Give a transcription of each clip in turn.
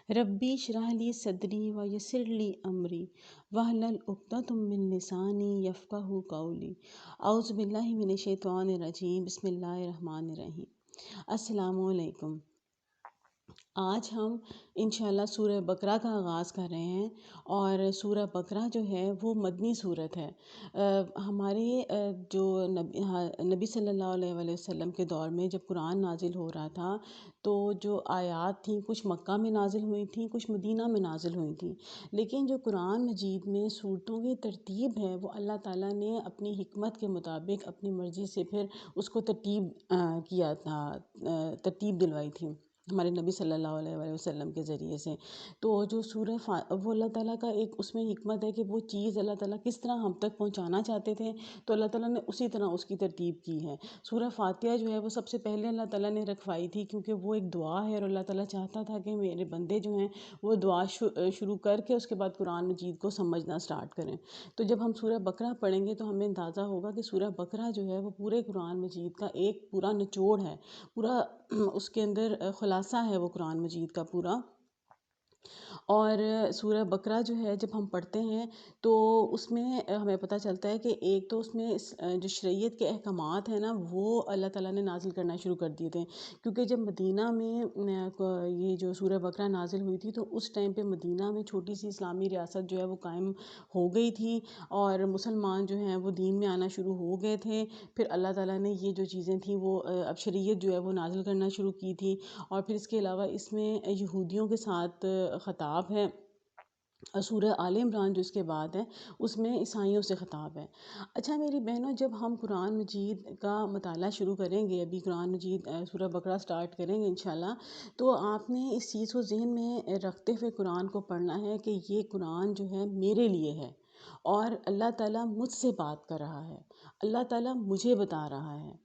रब्बी इश्रह ली सदरी व यस्सिर ली अमरी वहलुल उक़दतम मिन लिसानी यफ़क़हू क़ौली। औज़ु बिल्लाहि मिनश शैतानिर रजीम। बिस्मिल्लाहिर रहमानिर रहीम। अस्सलामु अलैकुम। आज हम इंशाल्लाह सूरह बकरा का आगाज़ कर रहे हैं और सूरह बकरा जो है वो मदनी सूरत है। हमारे जो नबी सल्लल्लाहु अलैहि वसल्लम के दौर में जब कुरान नाजिल हो रहा था तो जो आयात थी कुछ मक्का में नाजिल हुई थी, कुछ मदीना में नाजिल हुई थी। लेकिन जो कुरान मजीद में सूरतों की तरतीब है वो अल्लाह ताला ने अपनी हिकमत के मुताबिक अपनी मर्ज़ी से फिर उसको तरतीब किया था, तरतीब दिलवाई थी हमारे नबी सल्लल्लाहु अलैहि वसल्लम के ज़रिए से। तो जो वो अल्लाह ताला का एक उसमें हिकमत है कि वो चीज़ अल्लाह ताला किस तरह हम तक पहुंचाना चाहते थे तो अल्लाह ताला ने उसी तरह उसकी तरतीब की है। सूरह फातिहा जो है वो सबसे पहले अल्लाह ताला ने रखवाई थी क्योंकि वो एक दुआ है और अल्लाह ताला चाहता था कि मेरे बंदे जो हैं वो दुआ शुरू करके उसके बाद कुरान मजीद को समझना स्टार्ट करें। तो जब हम सूरह बकरा पढ़ेंगे तो हमें अंदाज़ा होगा कि सूरह बकरा जो है वो पूरे कुरान मजीद का एक पूरा निचोड़ है, पूरा उसके अंदर खुलासा है वो कुरान मजीद का पूरा। और सूरह बकरा जो है जब हम पढ़ते हैं तो उसमें हमें पता चलता है कि एक तो उसमें जो शरीयत के अहकामात हैं ना वो अल्लाह ताला ने नाजिल करना शुरू कर दिए थे। क्योंकि जब मदीना में ये जो सूरह बकरा नाजिल हुई थी तो उस टाइम पे मदीना में छोटी सी इस्लामी रियासत जो है वो कायम हो गई थी और मुसलमान जो हैं वो दीन में आना शुरू हो गए थे। फिर अल्लाह ताला ने ये जो चीज़ें थी वो अब शरीयत जो है वो नाजिल करना शुरू की थी। और फिर इसके अलावा इसमें यहूदियों के साथ ख़िताब है। सूरह आले इमरान जो इसके बाद है उसमें ईसाइयों से ख़िताब है। अच्छा मेरी बहनों, जब हम कुरान मजीद का मताला शुरू करेंगे, अभी कुरान मजीद सूरह बकरा स्टार्ट करेंगे इंशाल्लाह, तो आपने इस चीज़ को ज़हन में रखते हुए कुरान को पढ़ना है कि ये कुरान जो है मेरे लिए है और अल्लाह ताला मुझसे बात कर रहा है, अल्लाह ताला मुझे बता रहा है।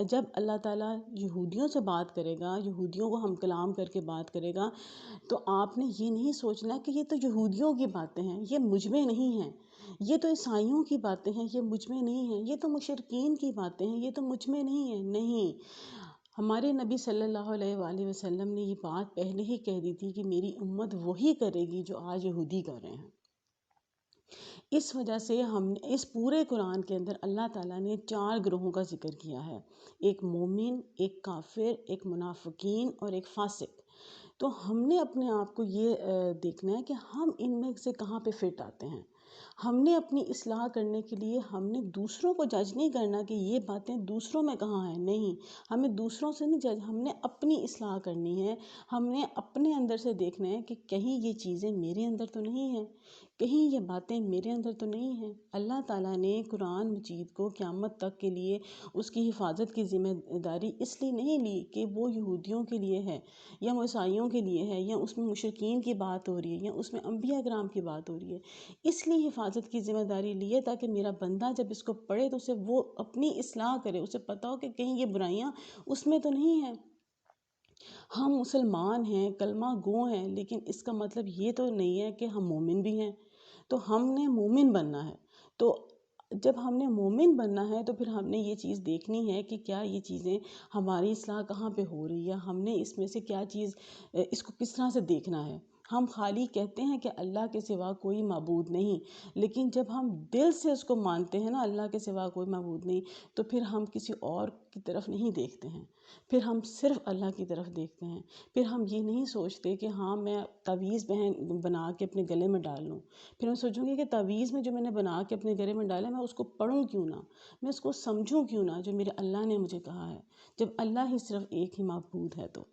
जब अल्लाह ताला यहूदियों से बात करेगा, यहूदियों को हम कलाम करके बात करेगा, तो आपने ये नहीं सोचना कि ये तो यहूदियों की बातें हैं, ये मुझ में नहीं हैं। ये तो ईसाइयों की बातें हैं, ये मुझ में नहीं हैं। ये तो मुशरिकीन की बातें हैं, ये तो मुझ में नहीं है। नहीं, हमारे नबी सल्लल्लाहु अलैहि वसल्लम ने ये बात पहले ही कह दी थी कि मेरी उम्मत वही करेगी जो आज यहूदी कर रहे हैं। इस वजह से हम इस पूरे कुरान के अंदर अल्लाह ताला ने 4 ग्रोहों का ज़िक्र किया है। एक मोमिन, एक काफिर, एक मुनाफिकीन और एक फासिक। तो हमने अपने आप को ये देखना है कि हम इनमें से कहाँ पे फिट आते हैं। हमने अपनी इस्लाह करने के लिए हमने दूसरों को जज नहीं करना कि ये बातें दूसरों में कहाँ हैं। नहीं, हमें दूसरों से नहीं जज, हमने अपनी इस्लाह करनी है। हमने अपने अंदर से देखना है कि कहीं ये चीज़ें मेरे अंदर तो नहीं हैं, कहीं ये बातें मेरे अंदर तो नहीं हैं। अल्लाह ताला ने कुरान मजीद को क़यामत तक के लिए उसकी हिफाजत की ज़िम्मेदारी इसलिए नहीं ली कि वो यहूदियों के लिए है या ईसाइयों के लिए है या उसमें मुशरिकीन की बात हो रही है या उसमें अंबिया कराम की बात हो रही है। इसलिए हिफाजत की ज़िम्मेदारी ली है ताकि मेरा बंदा जब इसको पढ़े तो उसे वो अपनी इस्लाह करे, उसे पता हो कि कहीं ये बुराइयाँ उसमें तो नहीं हैं। हम मुसलमान हैं, कलमा गो हैं, लेकिन इसका मतलब ये तो नहीं है कि हम मोमिन भी हैं। तो हमने मोमिन बनना है। तो जब हमने मोमिन बनना है तो फिर हमने ये चीज़ देखनी है कि क्या ये चीज़ें हमारी इस्लाह कहाँ पे हो रही है, हमने इसमें से क्या चीज़ इसको किस तरह से देखना है। हम खाली कहते हैं कि अल्लाह के सिवा कोई माबूद नहीं, लेकिन जब हम दिल से उसको मानते हैं ना अल्लाह के सिवा कोई माबूद नहीं, तो फिर हम किसी और की तरफ नहीं देखते हैं, फिर हम सिर्फ अल्लाह की तरफ देखते हैं। फिर हम ये नहीं सोचते कि हाँ मैं तावीज़ बना के अपने गले में डाल लूँ। फिर मैं सोचूंगी कि तावीज़ में जो मैंने बना के अपने गले में डाला मैं उसको पढ़ूँ क्यों ना, मैं उसको समझूँ क्यों ना जो मेरे अल्लाह ने मुझे कहा है, जब अल्लाह ही सिर्फ एक ही माबूद है। तो